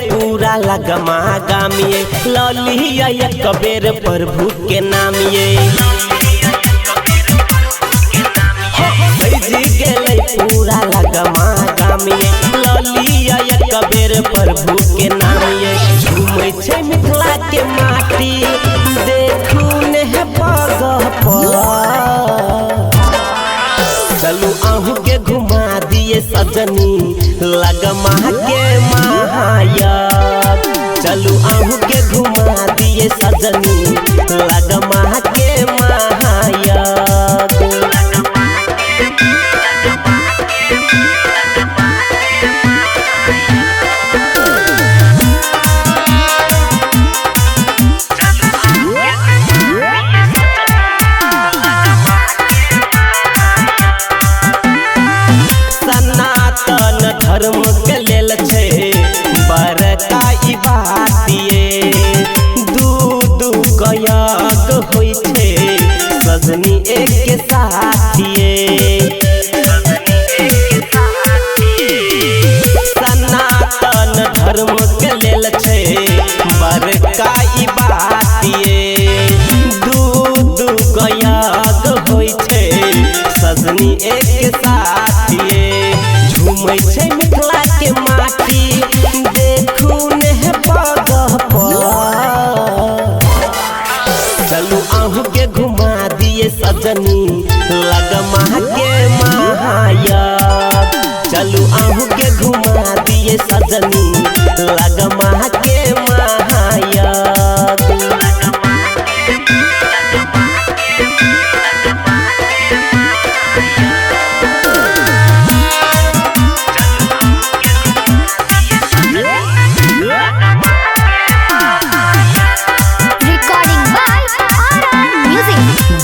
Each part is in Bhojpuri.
पूरा लगमा गामिए ललिया एक बेर प्रभु के नामिए पूरा लगमा गामिए ललिया एक बेर प्रभु के नामिए झूमै छै मिथिला के माटी देखू ने पग चलू आहू के घुमा दिए सजनी लगमा के महाया चलू आहू के घुमा दिए सजनी लगमा के महाया धर्म के लेल छे बड़का ई बातिए दू गयक होई छे सजनी एक साथिए सनातन धर्म के लेल छे बड़का ई बातिए दू गयक होई छे सजनी एक साथिए झूमै छै मिथिला के माटी देखू ने पग चलू आहू के घुमा दिए सजनी लगमा के महाया चलू आहू के घुमा दिए सजनी लगमा के महाया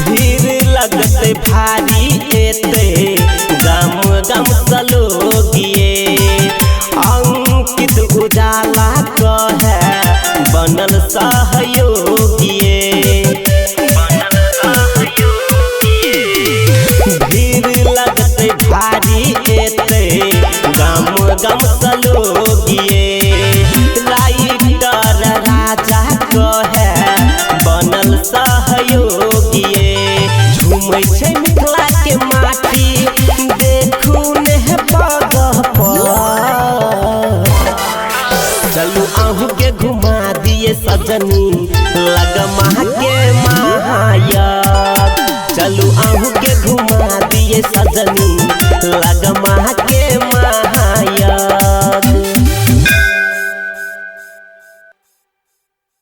लगते भारी एते गम गम सलोगिए अंकित उजाला कहे बनल सहयोगिए भीड़ लगते भारी एते गम गम सलोगिए राइटर राजा कहे बनल सहयोगिए झूमै छै मिथिला के माटी देखू ने पग चलू आहू के घुमा दिए सजनी लगमा के महाया चलू आहू के घुमा दिए सजनी